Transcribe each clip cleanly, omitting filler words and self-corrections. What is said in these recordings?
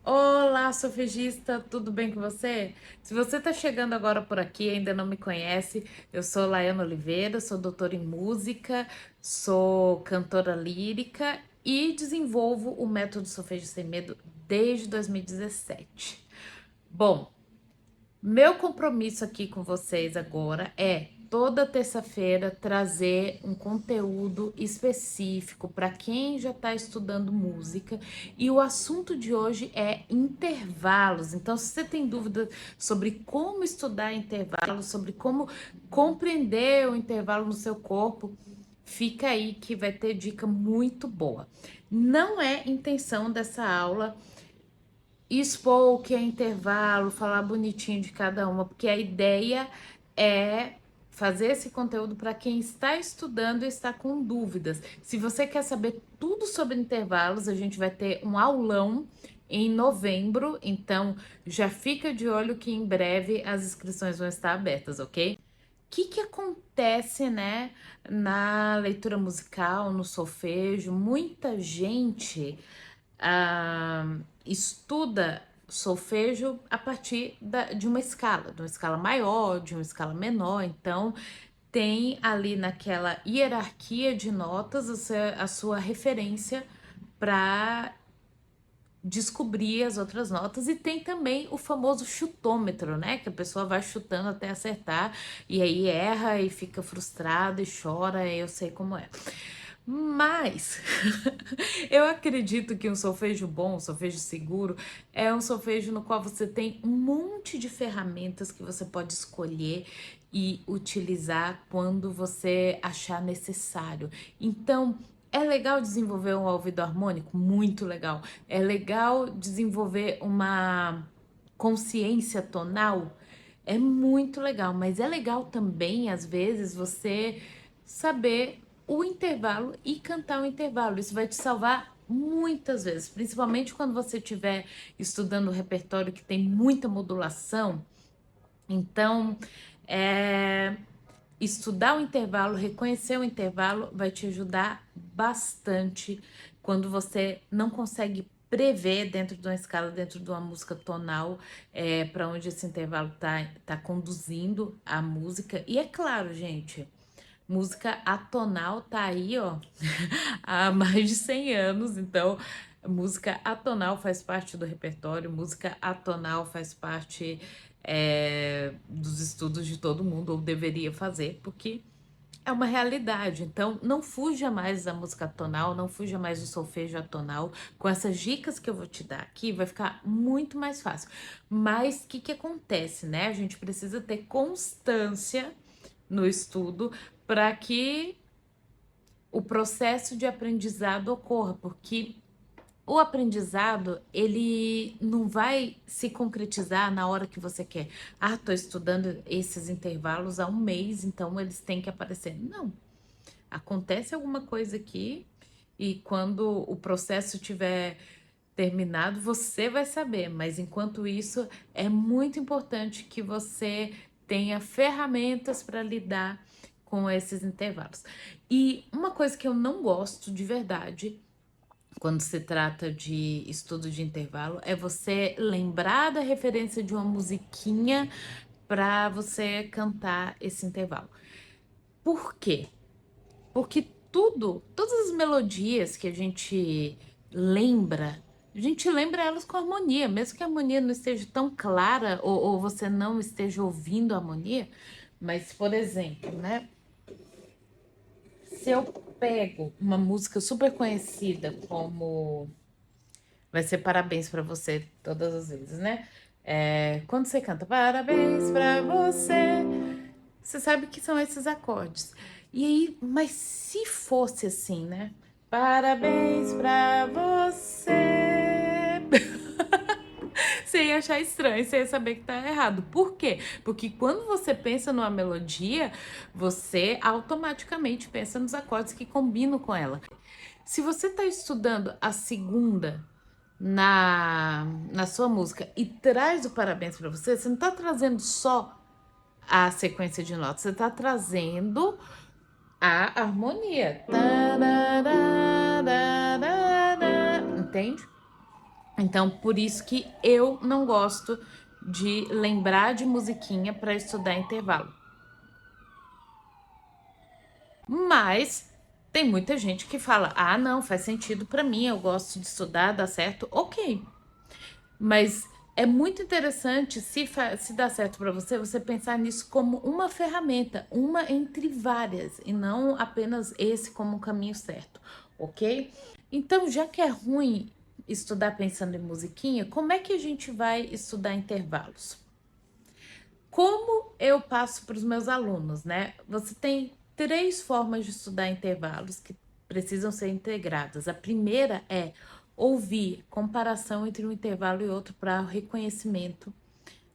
Olá, solfegista, tudo bem com você? Se você está chegando agora por aqui e ainda não me conhece, eu sou Laiana Oliveira, sou doutora em música, sou cantora lírica e desenvolvo o método Solfejo Sem Medo desde 2017. Bom, meu compromisso aqui com vocês agora é toda terça-feira trazer um conteúdo específico para quem já está estudando música e o assunto de hoje é intervalos. Então, se você tem dúvida sobre como estudar intervalos, sobre como compreender o intervalo no seu corpo, fica aí que vai ter dica muito boa. Não é intenção dessa aula expor o que é intervalo, falar bonitinho de cada uma, porque a ideia é fazer esse conteúdo para quem está estudando e está com dúvidas. Se você quer saber tudo sobre intervalos, a gente vai ter um aulão em novembro, então já fica de olho que em breve as inscrições vão estar abertas, ok? O que acontece, né, na leitura musical, no solfejo? Muita gente estuda solfejo a partir de uma escala maior, de uma escala menor. Então, tem ali naquela hierarquia de notas a sua referência para descobrir as outras notas e tem também o famoso chutômetro, né? Que a pessoa vai chutando até acertar e aí erra e fica frustrada e chora, eu sei como é. Mas eu acredito que um solfejo bom, um solfejo seguro, é um solfejo no qual você tem um monte de ferramentas que você pode escolher e utilizar quando você achar necessário. Então, é legal desenvolver um ouvido harmônico? Muito legal. É legal desenvolver uma consciência tonal? É muito legal, mas é legal também, às vezes, você saber o intervalo e cantar o intervalo. Isso vai te salvar muitas vezes, principalmente quando você estiver estudando um repertório que tem muita modulação. Então, é, estudar o intervalo, reconhecer o intervalo vai te ajudar bastante quando você não consegue prever dentro de uma escala, dentro de uma música tonal, para onde esse intervalo tá conduzindo a música. E é claro, gente, música atonal tá aí, ó, há mais de 100 anos, então música atonal faz parte do repertório, música atonal faz parte dos estudos de todo mundo, ou deveria fazer, porque é uma realidade. Então, não fuja mais da música atonal, não fuja mais do solfejo atonal. Com essas dicas que eu vou te dar aqui, vai ficar muito mais fácil. Mas o que acontece, né? A gente precisa ter constância no estudo para que o processo de aprendizado ocorra, porque o aprendizado, ele não vai se concretizar na hora que você quer. Ah, tô estudando esses intervalos há um mês, então eles têm que aparecer. Não. Acontece alguma coisa aqui e quando o processo tiver terminado, você vai saber, mas enquanto isso, é muito importante que você tenha ferramentas para lidar com esses intervalos. E uma coisa que eu não gosto de verdade quando se trata de estudo de intervalo é você lembrar da referência de uma musiquinha para você cantar esse intervalo. Por quê? Porque todas as melodias que a gente lembra elas com harmonia, mesmo que a harmonia não esteja tão clara ou você não esteja ouvindo a harmonia. Mas, por exemplo, né? Se eu pego uma música super conhecida como vai ser parabéns pra você todas as vezes, né? Quando você canta parabéns pra você, você sabe que são esses acordes. E aí, mas se fosse assim, né? Parabéns pra você. Você ia achar estranho, você ia saber que tá errado. Por quê? Porque quando você pensa numa melodia, você automaticamente pensa nos acordes que combinam com ela. Se você está estudando a segunda na sua música e traz o parabéns para você, você não está trazendo só a sequência de notas, você está trazendo a harmonia. Entende? Então, por isso que eu não gosto de lembrar de musiquinha para estudar intervalo. Mas tem muita gente que fala: "Ah, não, faz sentido para mim, eu gosto de estudar, dá certo". OK. Mas é muito interessante se dá certo para você, você pensar nisso como uma ferramenta, uma entre várias, e não apenas esse como um caminho certo, ok? Então, já que é ruim estudar pensando em musiquinha, como é que a gente vai estudar intervalos? Como eu passo para os meus alunos, né? Você tem 3 formas de estudar intervalos que precisam ser integradas. A primeira é ouvir comparação entre um intervalo e outro para o reconhecimento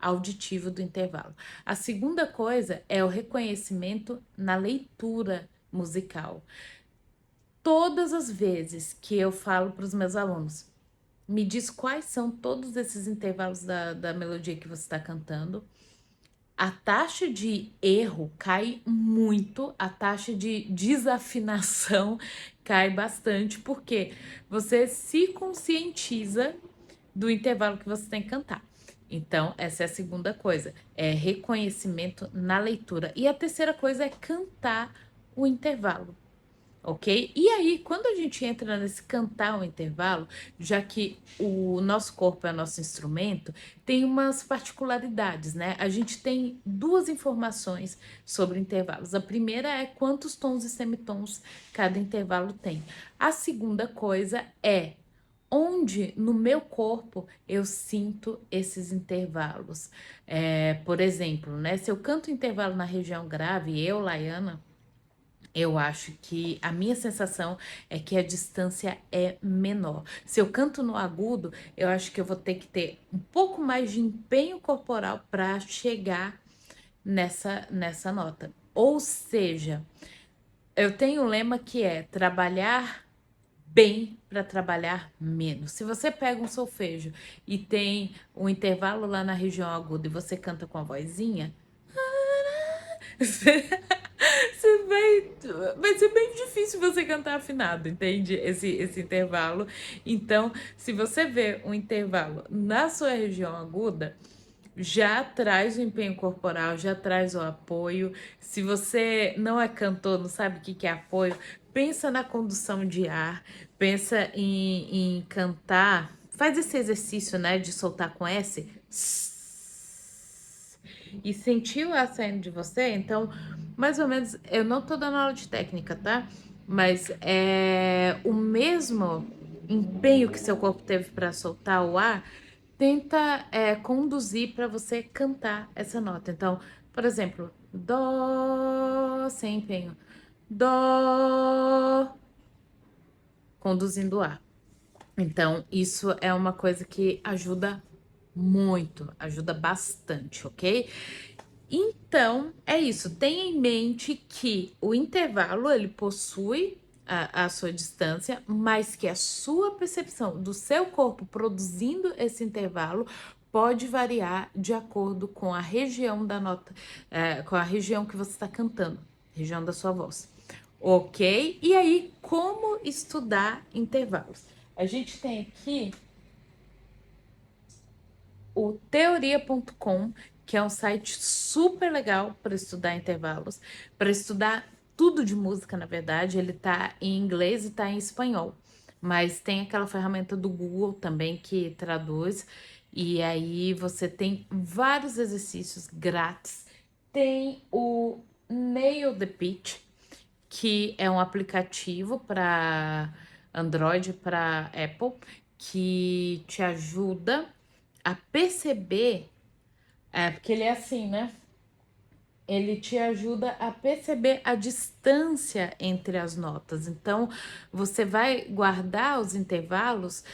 auditivo do intervalo. A segunda coisa é o reconhecimento na leitura musical. Todas as vezes que eu falo para os meus alunos, me diz quais são todos esses intervalos da melodia que você está cantando, a taxa de erro cai muito, a taxa de desafinação cai bastante, porque você se conscientiza do intervalo que você tem que cantar. Então, essa é a segunda coisa, é reconhecimento na leitura. E a terceira coisa é cantar o intervalo. Ok? E aí, quando a gente entra nesse cantar o intervalo, já que o nosso corpo é nosso instrumento, tem umas particularidades, né? A gente tem duas informações sobre intervalos. A primeira é quantos tons e semitons cada intervalo tem. A segunda coisa é onde no meu corpo eu sinto esses intervalos. Por exemplo, né? Se eu canto intervalo na região grave, eu, Laiana, eu acho que a minha sensação é que a distância é menor. Se eu canto no agudo, eu acho que eu vou ter que ter um pouco mais de empenho corporal para chegar nessa nota. Ou seja, eu tenho um lema que é trabalhar bem para trabalhar menos. Se você pega um solfejo e tem um intervalo lá na região aguda e você canta com a vozinha, vai ser bem difícil você cantar afinado, entende? Esse intervalo. Então, se você vê um intervalo na sua região aguda, já traz o empenho corporal, já traz o apoio. Se você não é cantor, não sabe o que é apoio, pensa na condução de ar, pensa em cantar. Faz esse exercício, né, de soltar com S. E sentiu a saindo de você, então, mais ou menos, eu não tô dando aula de técnica, tá? Mas é o mesmo empenho que seu corpo teve para soltar o ar, tenta conduzir para você cantar essa nota. Então, por exemplo, dó sem empenho, dó conduzindo o ar. Então, isso é uma coisa que ajuda muito, ajuda bastante, ok? Então, é isso. Tenha em mente que o intervalo ele possui a sua distância, mas que a sua percepção do seu corpo produzindo esse intervalo pode variar de acordo com a região da nota, com a região que você está cantando, região da sua voz. Ok? E aí, como estudar intervalos? A gente tem aqui o teoria.com, que é um site super legal para estudar intervalos, para estudar tudo de música, na verdade. Ele tá em inglês e tá em espanhol, mas tem aquela ferramenta do Google também que traduz, e aí você tem vários exercícios grátis. Tem o Nail the Pitch, que é um aplicativo para Android, para Apple, que te ajuda a perceber, porque ele é assim, né? Ele te ajuda a perceber a distância entre as notas. Então, você vai guardar os intervalos,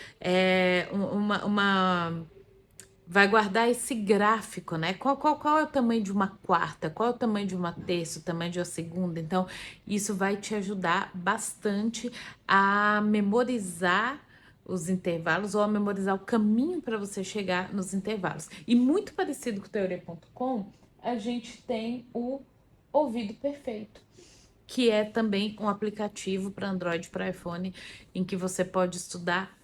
vai guardar esse gráfico, né? Qual é o tamanho de uma quarta? Qual é o tamanho de uma terça? O tamanho de uma segunda? Então, isso vai te ajudar bastante a memorizar os intervalos ou a memorizar o caminho para você chegar nos intervalos. E muito parecido com teoria.com, a gente tem o ouvido perfeito, que é também um aplicativo para Android, para iPhone, em que você pode estudar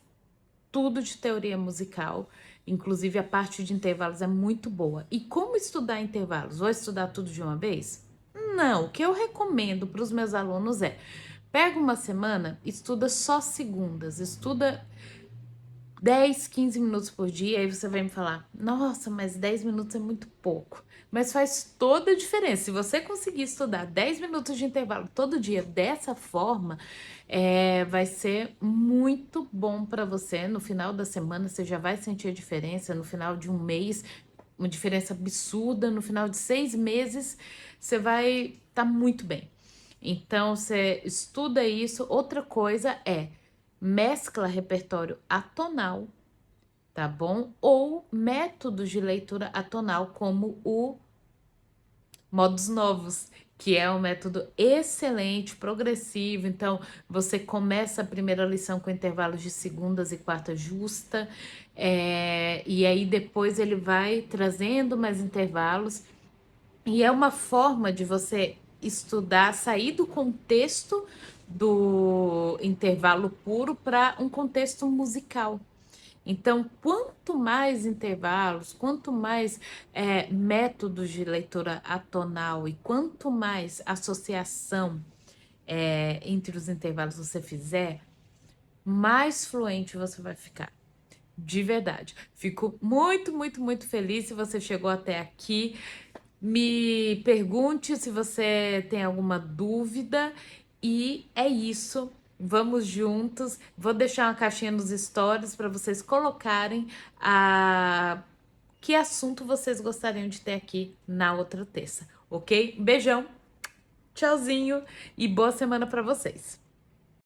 tudo de teoria musical, inclusive a parte de intervalos é muito boa. E como estudar intervalos? Vou estudar tudo de uma vez? Não, o que eu recomendo para os meus alunos é: pega uma semana, estuda só segundas, estuda 10, 15 minutos por dia, aí você vai me falar: nossa, mas 10 minutos é muito pouco. Mas faz toda a diferença. Se você conseguir estudar 10 minutos de intervalo todo dia dessa forma, vai ser muito bom para você. No final da semana, você já vai sentir a diferença. No final de um mês, uma diferença absurda. No final de 6 meses, você vai estar muito bem. Então, você estuda isso. Outra coisa é mescla repertório atonal, tá bom? Ou métodos de leitura atonal, como o Modos Novos, que é um método excelente, progressivo. Então, você começa a primeira lição com intervalos de segundas e quartas justa, e aí depois ele vai trazendo mais intervalos. E é uma forma de você estudar, sair do contexto do intervalo puro para um contexto musical. Então, quanto mais intervalos, quanto mais métodos de leitura atonal e quanto mais associação entre os intervalos você fizer, mais fluente você vai ficar. De verdade. Fico muito, muito, muito feliz se você chegou até aqui. Me pergunte se você tem alguma dúvida. E é isso. Vamos juntos. Vou deixar uma caixinha nos stories para vocês colocarem que assunto vocês gostariam de ter aqui na outra terça, ok? Beijão, tchauzinho e boa semana para vocês.